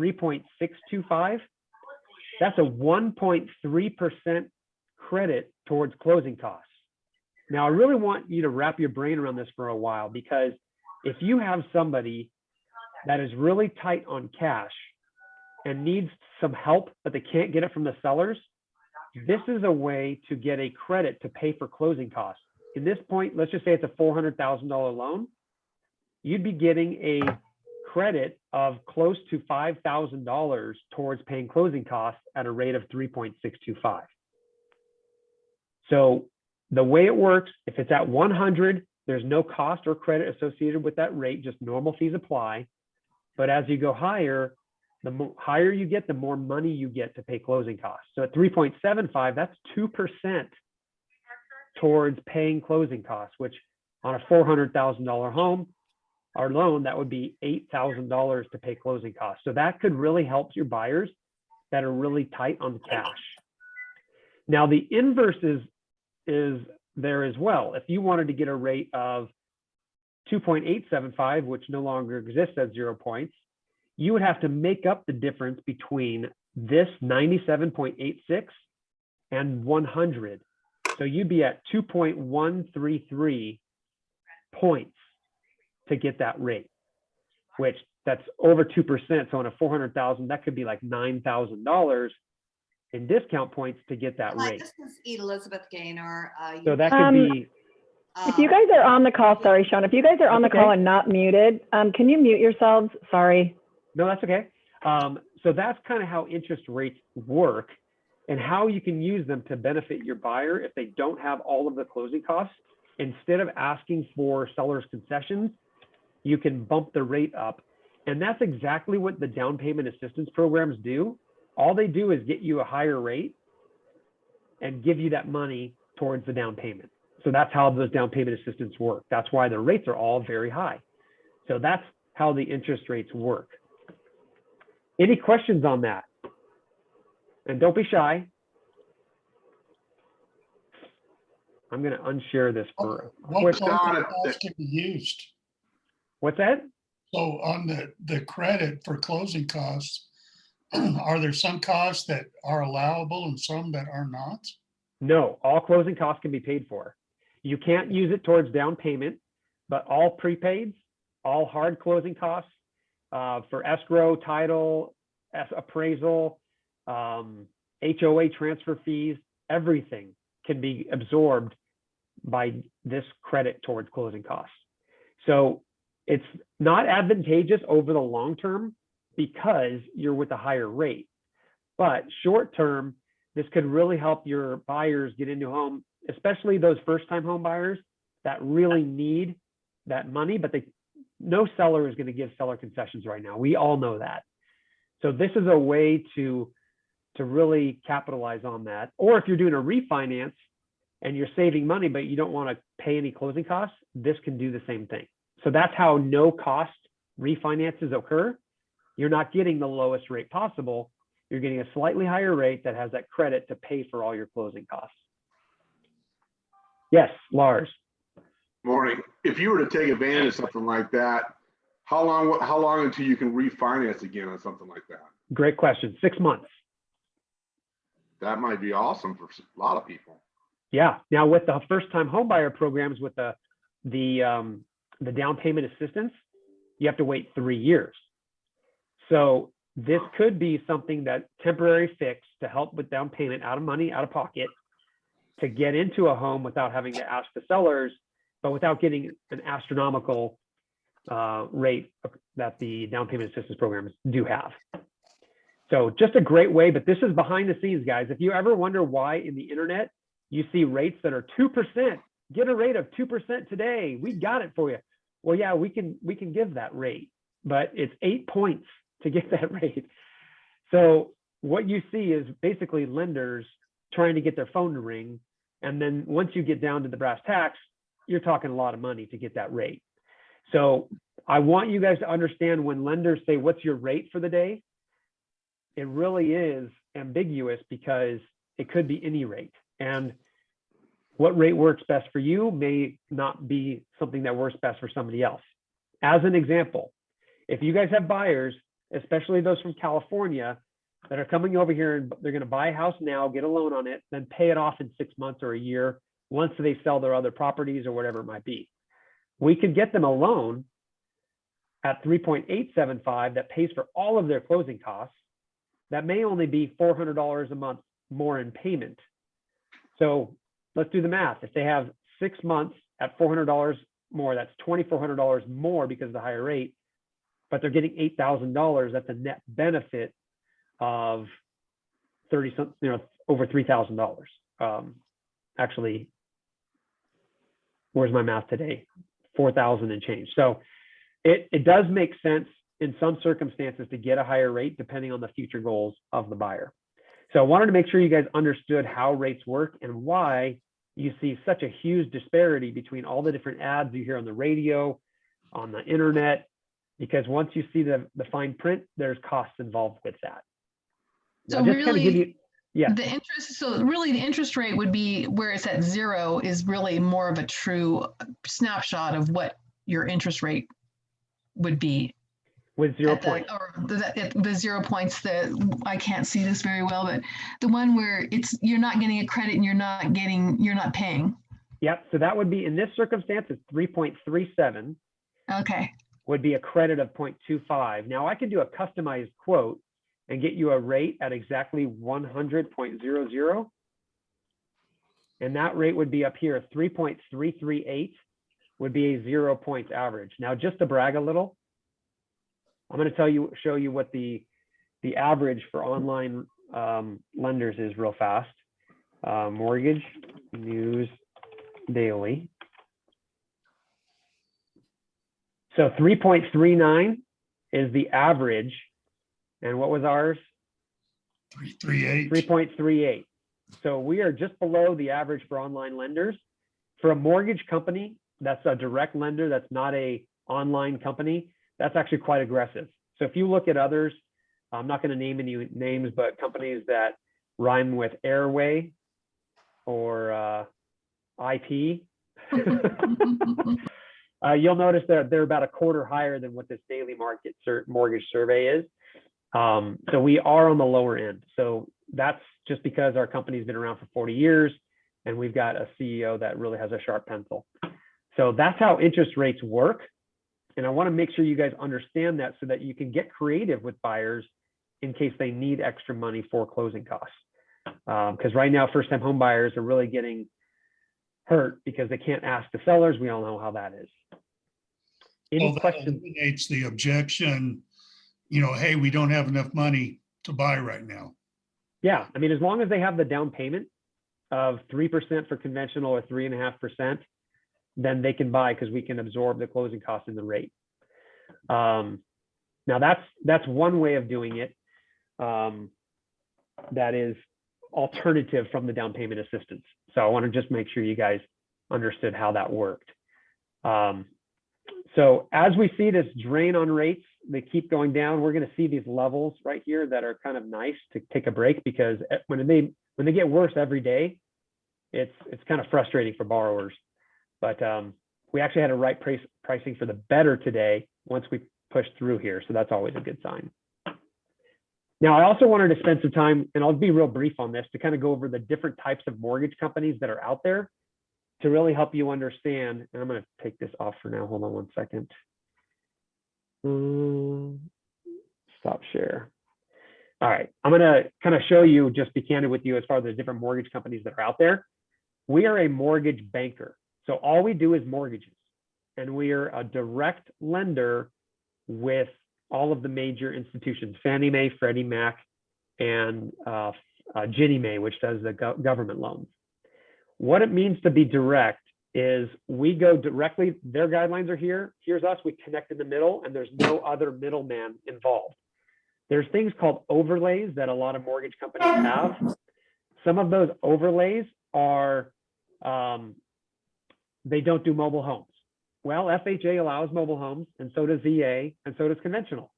3.625, that's a 1.3% credit towards closing costs. Now, I really want you to wrap your brain around this for a while, because if you have somebody that is really tight on cash and needs some help, but they can't get it from the sellers, this is a way to get a credit to pay for closing costs. In this point, let's just say it's a $400,000 loan. You'd be getting a credit of close to $5,000 towards paying closing costs at a rate of 3.625. So the way it works, if it's at 100, there's no cost or credit associated with that rate, just normal fees apply. But as you go higher, the higher you get, the more money you get to pay closing costs. So at 3.75, that's 2% towards paying closing costs, which on a $400,000 home, our loan, that would be $8,000 to pay closing costs. So that could really help your buyers that are really tight on cash. Now, the inverse is there as well. If you wanted to get a rate of 2.875, which no longer exists at 0 points, you would have to make up the difference between this 97.86 and 100. So you'd be at 2.133 points to get that rate, which that's over 2%. So on a 400,000, that could be like $9,000 in discount points to get that rate. This is Elizabeth Gaynor. So that could be. If you guys are on the call, sorry, Sean, if you guys are on the call and not muted, can you mute yourselves? Sorry. No, that's okay. So that's kind of how interest rates work and how you can use them to benefit your buyer if they don't have all of the closing costs. Instead of asking for seller's concessions, you can bump the rate up. And that's exactly what the down payment assistance programs do. All they do is get you a higher rate and give you that money towards the down payment. So that's how those down payment assistance work. That's why the rates are all very high. So that's how the interest rates work. Any questions on that? And don't be shy. I'm going to unshare this for what closing costs can be used. What's that? So on the credit for closing costs, are there some costs that are allowable and some that are not? No, all closing costs can be paid for. You can't use it towards down payment, but all prepaids, all hard closing costs for escrow, title, appraisal, HOA transfer fees, everything can be absorbed by this credit towards closing costs. So it's not advantageous over the long term because you're with a higher rate, but short term, this could really help your buyers get into a home, especially those first-time home buyers that really need that money, but no seller is going to give seller concessions right now. We all know that. So this is a way to really capitalize on that. Or if you're doing a refinance and you're saving money, but you don't want to pay any closing costs, this can do the same thing. So that's how no cost refinances occur. You're not getting the lowest rate possible. You're getting a slightly higher rate that has that credit to pay for all your closing costs. Yes, Lars. Morning. If you were to take advantage of something like that, how long until you can refinance again on something like that? Great question. 6 months. That might be awesome for a lot of people. Yeah. Now with the first-time homebuyer programs, with the down payment assistance, you have to wait 3 years. So this could be something that temporary fix to help with down payment, out of money, out of pocket, to get into a home without having to ask the sellers, but without getting an astronomical rate that the down payment assistance programs do have. So just a great way, but this is behind the scenes, guys. If you ever wonder why in the internet you see rates that are 2%, get a rate of 2% today. We got it for you. Well, yeah, we can give that rate, but it's 8 points to get that rate. So what you see is basically lenders trying to get their phone to ring. And then once you get down to the brass tacks, you're talking a lot of money to get that rate. So I want you guys to understand when lenders say, what's your rate for the day? It really is ambiguous because it could be any rate. And what rate works best for you may not be something that works best for somebody else. As an example, if you guys have buyers especially those from California that are coming over here and they're going to buy a house now, get a loan on it, then pay it off in 6 months or a year once they sell their other properties or whatever it might be. We could get them a loan at 3.875 that pays for all of their closing costs. That may only be $400 a month more in payment. So let's do the math. If they have 6 months at $400 more, that's $2,400 more because of the higher rate, but they're getting $8,000. That's a net benefit of 30 some, over $3,000. Actually, where's my math today? 4,000 and change. So it does make sense in some circumstances to get a higher rate depending on the future goals of the buyer. So I wanted to make sure you guys understood how rates work and why you see such a huge disparity between all the different ads you hear on the radio, on the internet, because once you see the fine print, there's costs involved with that. So Now, just kind of give you, yeah. The interest, so really the interest rate would be where it's at 0 is really more of a true snapshot of what your interest rate would be. With 0 at the- points. Or the 0 points that I can't see this very well, but the one where you're not getting a credit and you're not paying. Yep. So that would be, in this circumstance, it's 3.37 Okay. would be a credit of 0.25. Now I could do a customized quote and get you a rate at exactly 100.00. And that rate would be up here, 3.338 would be a 0 points average. Now, just to brag a little, I'm going to show you what the average for online lenders is real fast. Mortgage News Daily. So 3.39 is the average. And what was ours? 338. 3.38. So we are just below the average for online lenders. For a mortgage company, that's a direct lender, that's not a online company, that's actually quite aggressive. So if you look at others, I'm not going to name any names, but companies that rhyme with airway or IP, you'll notice that they're about a quarter higher than what this daily market mortgage survey is. So we are on the lower end. So that's just because our company's been around for 40 years and we've got a CEO that really has a sharp pencil. So that's how interest rates work. And I want to make sure you guys understand that so that you can get creative with buyers in case they need extra money for closing costs. Because right now, first-time home buyers are really getting hurt because they can't ask the sellers. We all know how that is. Any Well, that questions? eliminates the objection, hey, we don't have enough money to buy right now. Yeah, I mean, as long as they have the down payment of 3% for conventional or 3.5%, then they can buy because we can absorb the closing costs in the rate. Now that's one way of doing it. That is alternative from the down payment assistance. So I want to just make sure you guys understood how that worked. So as we see this drain on rates, they keep going down. We're going to see these levels right here that are kind of nice to take a break, because when they get worse every day, it's kind of frustrating for borrowers. But we actually had a right pricing for the better today once we pushed through here. So that's always a good sign. Now, I also wanted to spend some time, and I'll be real brief on this, to kind of go over the different types of mortgage companies that are out there to really help you understand. And I'm going to take this off for now. Hold on one second. Stop share. All right. I'm going to kind of show you, just be candid with you as far as the different mortgage companies that are out there. We are a mortgage banker. So all we do is mortgages, and we are a direct lender with all of the major institutions, Fannie Mae, Freddie Mac, and Ginnie Mae, which does the government loans. What it means to be direct is we go directly, their guidelines are here, here's us, we connect in the middle, and there's no other middleman involved. There's things called overlays that a lot of mortgage companies have. Some of those overlays are, they don't do mobile homes. Well, FHA allows mobile homes, and so does VA, and so does conventional.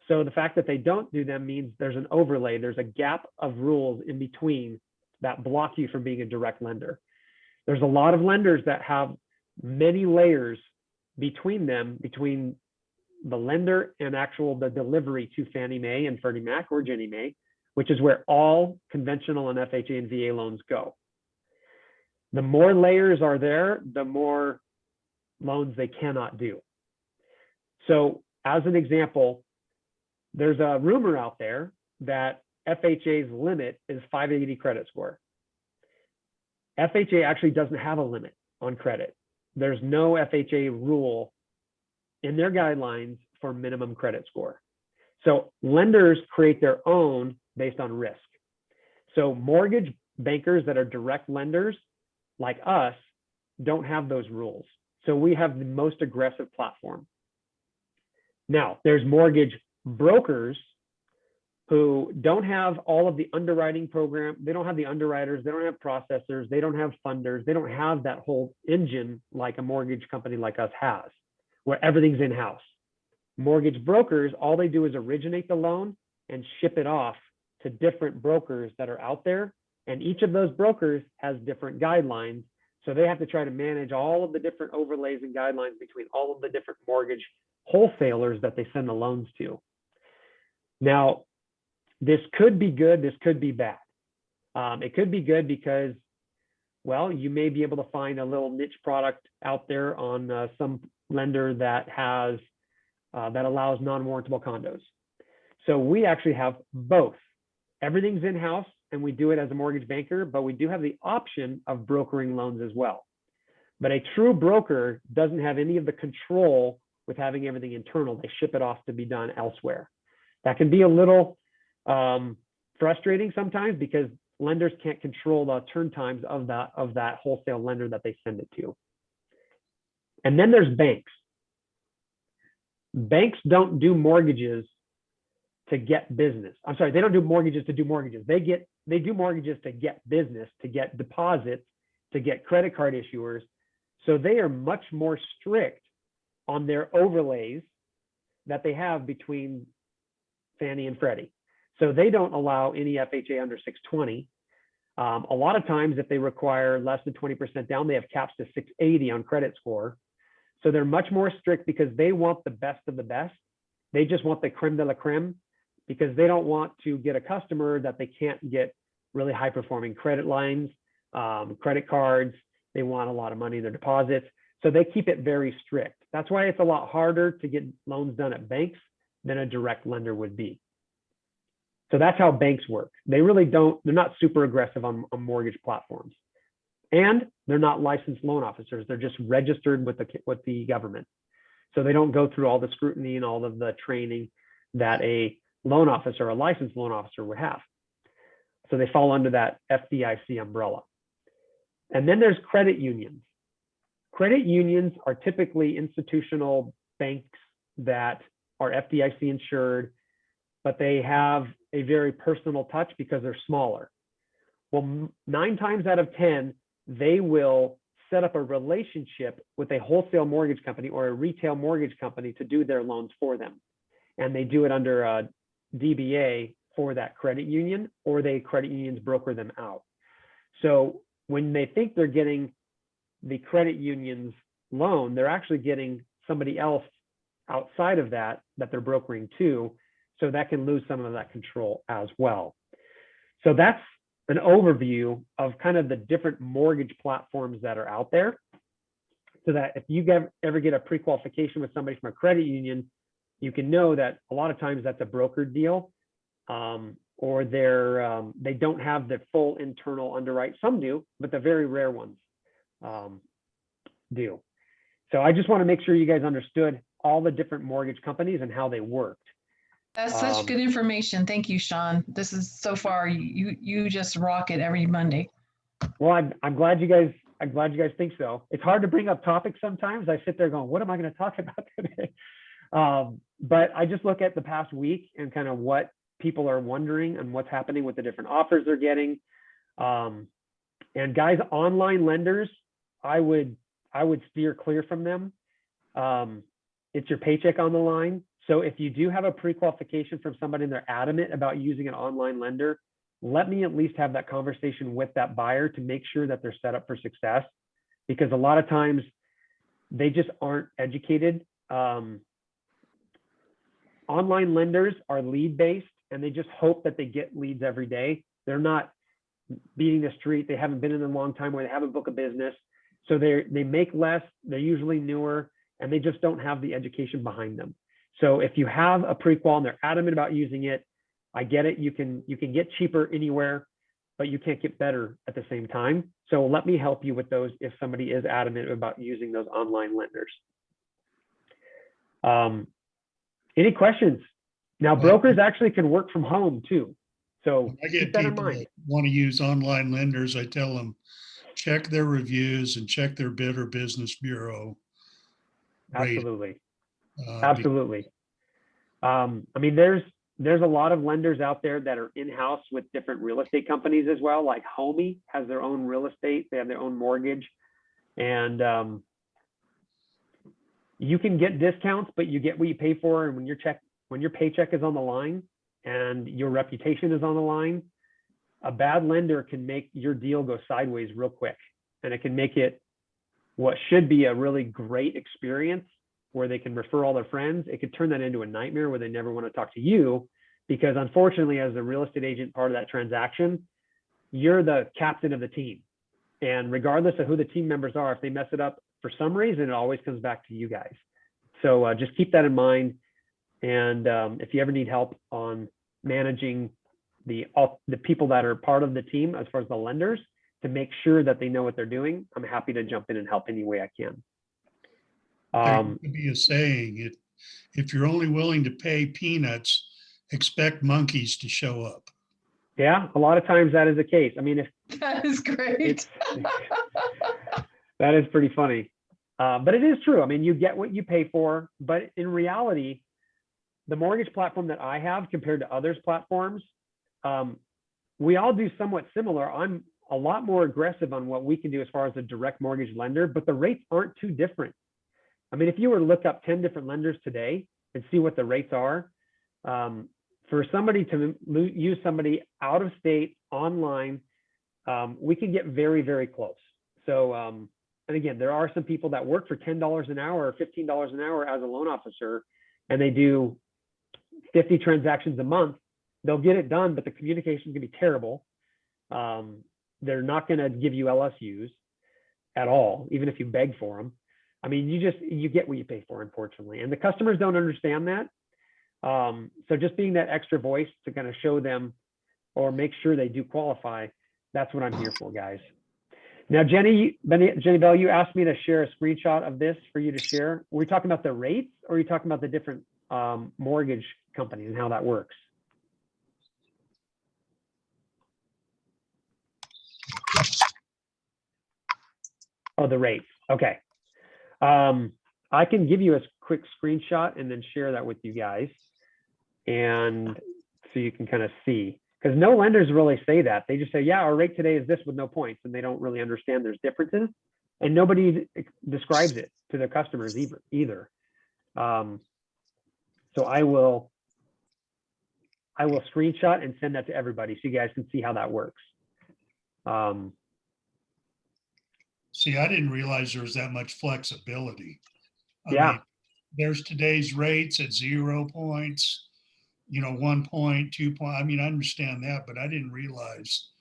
So the fact that they don't do them means there's an overlay, there's a gap of rules in between that block you from being a direct lender. There's a lot of lenders that have many layers between them, between the lender and the delivery to Fannie Mae and Freddie Mac or Ginnie Mae, which is where all conventional and FHA and VA loans go. The more layers are there, the more loans they cannot do. So as an example, there's a rumor out there that FHA's limit is 580 credit score. FHA actually doesn't have a limit on credit. There's no FHA rule in their guidelines for minimum credit score. So lenders create their own based on risk. So mortgage bankers that are direct lenders like us don't have those rules. So we have the most aggressive platform. Now, there's mortgage brokers who don't have all of the underwriting program. They don't have the underwriters. They don't have processors. They don't have funders. They don't have that whole engine like a mortgage company like us has, where everything's in-house. Mortgage brokers, all they do is originate the loan and ship it off to different brokers that are out there. And each of those brokers has different guidelines. So they have to try to manage all of the different overlays and guidelines between all of the different mortgage wholesalers that they send the loans to. Now, this could be good, this could be bad. It could be good because, well, you may be able to find a little niche product out there on some lender that has, that allows non-warrantable condos. So we actually have both. Everything's in-house and we do it as a mortgage banker, but we do have the option of brokering loans as well. But a true broker doesn't have any of the control with having everything internal. They ship it off to be done elsewhere. That can be a little frustrating sometimes because lenders can't control the turn times of that wholesale lender that they send it to. And then there's banks. Banks don't do mortgages to get business. I'm sorry, they don't do mortgages to do mortgages. They do mortgages to get business, to get deposits, to get credit card issuers. So they are much more strict on their overlays that they have between Fannie and Freddie. So they don't allow any FHA under 620. A lot of times if they require less than 20% down, they have caps to 680 on credit score. So they're much more strict because they want the best of the best. They just want the creme de la creme because they don't want to get a customer that they can't get really high performing credit lines, credit cards. They want a lot of money in their deposits. So they keep it very strict. That's why it's a lot harder to get loans done at banks than a direct lender would be. So that's how banks work. They really don't, they're not super aggressive on mortgage platforms. And they're not licensed loan officers. They're just registered with the government. So they don't go through all the scrutiny and all of the training that a loan officer, a licensed loan officer would have. So they fall under that FDIC umbrella. And then there's credit unions. Credit unions are typically institutional banks that are FDIC insured, but they have a very personal touch because they're smaller. Well, 9 times out of 10, they will set up a relationship with a wholesale mortgage company or a retail mortgage company to do their loans for them. And they do it under a DBA for that credit union, or credit unions broker them out. So when they think they're getting the credit union's loan, they're actually getting somebody else outside of that they're brokering to. So that can lose some of that control as well. So that's an overview of kind of the different mortgage platforms that are out there. So that if you ever get a pre-qualification with somebody from a credit union, you can know that a lot of times that's a brokered deal, or they don't have the full internal underwrite. Some do, but the very rare ones do. So I just want to make sure you guys understood all the different mortgage companies and how they worked. That's such good information. Thank you, Sean. This is so far, you just rock it every Monday. Well, I'm glad you guys think so. It's hard to bring up topics sometimes. I sit there going, what am I going to talk about today? But I just look at the past week and kind of what people are wondering and what's happening with the different offers they're getting. And guys, online lenders, I would steer clear from them. It's your paycheck on the line. So if you do have a pre-qualification from somebody and they're adamant about using an online lender, let me at least have that conversation with that buyer to make sure that they're set up for success, because a lot of times they just aren't educated online lenders are lead based and they just hope that they get leads every day. They're not beating the street. They haven't been in a long time where they have a book of business. So they make less, they're usually newer, and they just don't have the education behind them. So if you have a pre-qual and they're adamant about using it, I get it. You can get cheaper anywhere, but you can't get better at the same time. So let me help you with those if somebody is adamant about using those online lenders. Any questions? Now, brokers actually can work from home too. So When I keep get that in people mind. that want to use online lenders, I tell them, check their reviews and check their Better Business Bureau rate. Absolutely. Because Absolutely. I mean, there's a lot of lenders out there that are in-house with different real estate companies as well. Like Homey has their own real estate. They have their own mortgage. And you can get discounts, but you get what you pay for. And when your paycheck is on the line and your reputation is on the line, a bad lender can make your deal go sideways real quick. And it can make it what should be a really great experience where they can refer all their friends. It could turn that into a nightmare where they never want to talk to you, because unfortunately, as the real estate agent part of that transaction, you're the captain of the team. And regardless of who the team members are, if they mess it up for some reason, it always comes back to you guys. So just keep that in mind. And if you ever need help on managing the people that are part of the team, as far as the lenders, to make sure that they know what they're doing, I'm happy to jump in and help any way I can. there could be a saying, if you're only willing to pay peanuts, expect monkeys to show up. Yeah, a lot of times that is the case. I mean, if That is great. it's that is pretty funny, but it is true. I mean, you get what you pay for, but in reality, the mortgage platform that I have compared to others platforms, we all do somewhat similar. I'm a lot more aggressive on what we can do as far as a direct mortgage lender, but the rates aren't too different. I mean, if you were to look up 10 different lenders today and see what the rates are, for somebody to use somebody out of state online, we can get very, very close. So, and again, there are some people that work for $10 an hour or $15 an hour as a loan officer, and they do 50 transactions a month. They'll get it done, but the communication can be terrible. They're not going to give you LSUs at all, even if you beg for them. I mean, you get what you pay for, unfortunately, and the customers don't understand that. So just being that extra voice to kind of show them or make sure they do qualify, that's what I'm here for, guys. Now, Jenny Bell, you asked me to share a screenshot of this for you to share. Were we talking about the rates, or are you talking about the different mortgage companies and how that works? Oh, the rates. Okay. I can give you a quick screenshot and then share that with you guys. And so you can kind of see, because no lenders really say that. They just say, yeah, our rate today is this with no points. And they don't really understand there's differences. And nobody describes it to their customers either. So I will screenshot and send that to everybody so you guys can see how that works. See, I didn't realize there was that much flexibility. I Yeah. mean, there's today's rates at 0 points, 1 point, 2 point. I mean, I understand that, but I didn't realize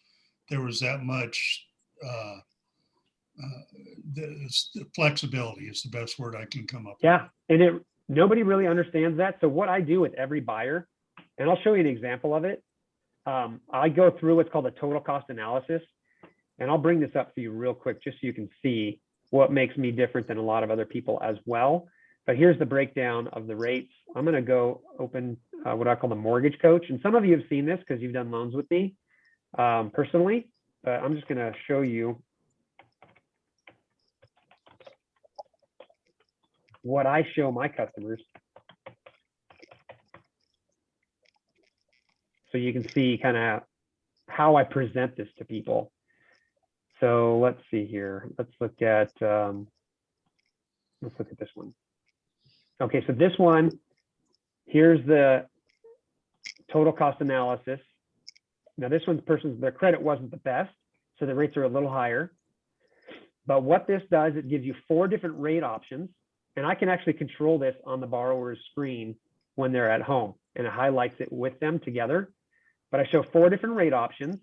there was that much. The flexibility is the best word I can come up with. Yeah, and nobody really understands that. So what I do with every buyer, and I'll show you an example of it. I go through what's called a total cost analysis, and I'll bring this up for you real quick just so you can see what makes me different than a lot of other people as well. But here's the breakdown of the rates. I'm going to go open what I call the mortgage coach. And some of you have seen this because you've done loans with me personally, but I'm just going to show you what I show my customers. So you can see kind of how I present this to people. So let's see here. Let's look at this one. Okay, so this one, here's the total cost analysis. Now this one's their credit wasn't the best, so the rates are a little higher. But what this does, it gives you 4 different rate options, and I can actually control this on the borrower's screen when they're at home, and it highlights it with them together. But I show 4 different rate options,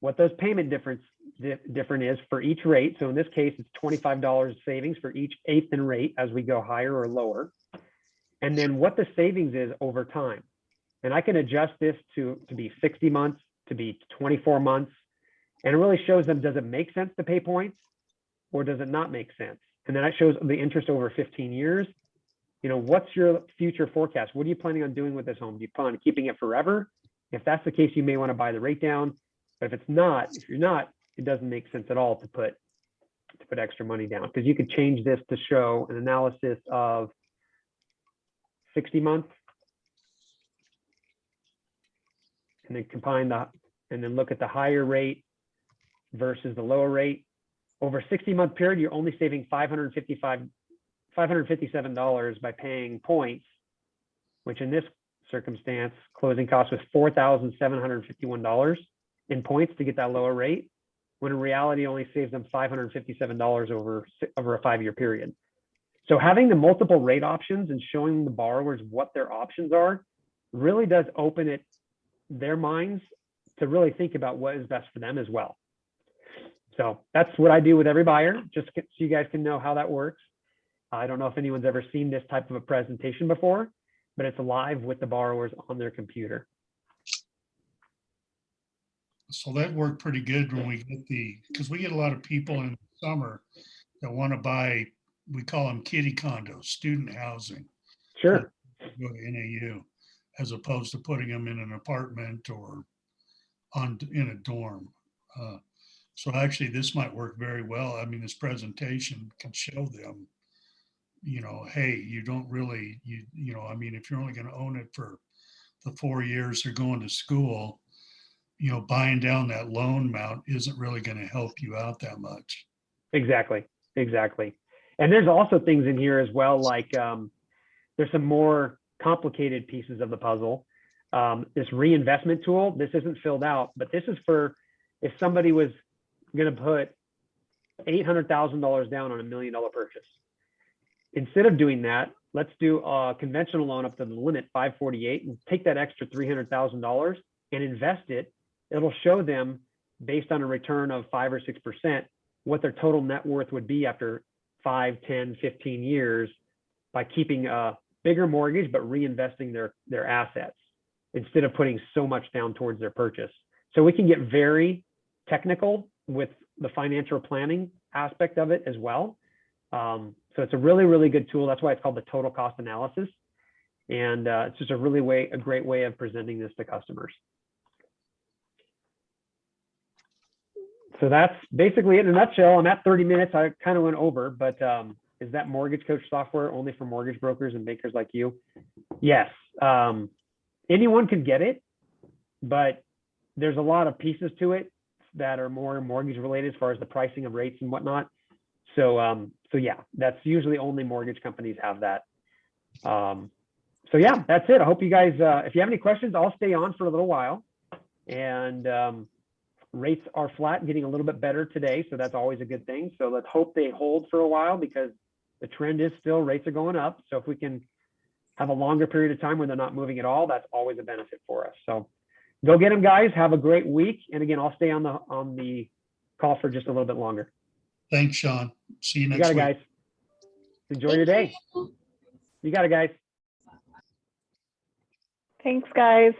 what those payment different is for each rate. So in this case, it's $25 savings for each eighth in rate as we go higher or lower. And then what the savings is over time. And I can adjust this to be 60 months, to be 24 months. And it really shows them, does it make sense to pay points or does it not make sense? And then it shows the interest over 15 years. You know, what's your future forecast? What are you planning on doing with this home? Do you plan on keeping it forever? If that's the case, you may want to buy the rate down. But if it's not, if you're not, it doesn't make sense at all to put extra money down, because you could change this to show an analysis of 60 months and then combine and then look at the higher rate versus the lower rate. Over a 60-month period, you're only saving $557 by paying points, which in this circumstance, closing cost was $4,751 in points to get that lower rate, when in reality only saves them $557 over a 5-year period. So having the multiple rate options and showing the borrowers what their options are really does open their minds to really think about what is best for them as well. So that's what I do with every buyer, just so you guys can know how that works. I don't know if anyone's ever seen this type of a presentation before, but it's live with the borrowers on their computer. So that worked pretty good when we get because we get a lot of people in the summer that want to buy, we call them kiddie condos, student housing. Sure. Go to NAU, as opposed to putting them in an apartment or in a dorm. So actually this might work very well. I mean, this presentation can show them, you know, hey, you don't really, you know, I mean, if you're only going to own it for the 4 years they're going to school, you know, buying down that loan amount isn't really going to help you out that much. Exactly. And there's also things in here as well, like there's some more complicated pieces of the puzzle. This reinvestment tool, this isn't filled out, but this is for if somebody was going to put $800,000 down on $1 million purchase. Instead of doing that, let's do a conventional loan up to the limit 548 and take that extra $300,000 and invest it. It'll show them, based on a return of 5 or 6%, what their total net worth would be after 5, 10, 15 years by keeping a bigger mortgage, but reinvesting their assets instead of putting so much down towards their purchase. So we can get very technical with the financial planning aspect of it as well. So it's a really, really good tool. That's why it's called the total cost analysis. And it's just a great way of presenting this to customers. So that's basically it in a nutshell. I'm at 30 minutes. I kind of went over, but is that Mortgage Coach software only for mortgage brokers and bankers like you? Yes. Anyone can get it, but there's a lot of pieces to it that are more mortgage related as far as the pricing of rates and whatnot. So yeah, that's usually only mortgage companies have that. So yeah, that's it. I hope you guys, if you have any questions, I'll stay on for a little while. And rates are flat, getting a little bit better today. So that's always a good thing. So let's hope they hold for a while, because the trend is still rates are going up. So if we can have a longer period of time where they're not moving at all, that's always a benefit for us. So go get them, guys. Have a great week. And again, I'll stay on the call for just a little bit longer. Thanks, Sean. See you You next got it, week. guys. Enjoy your day. You got it, guys. Thanks, guys.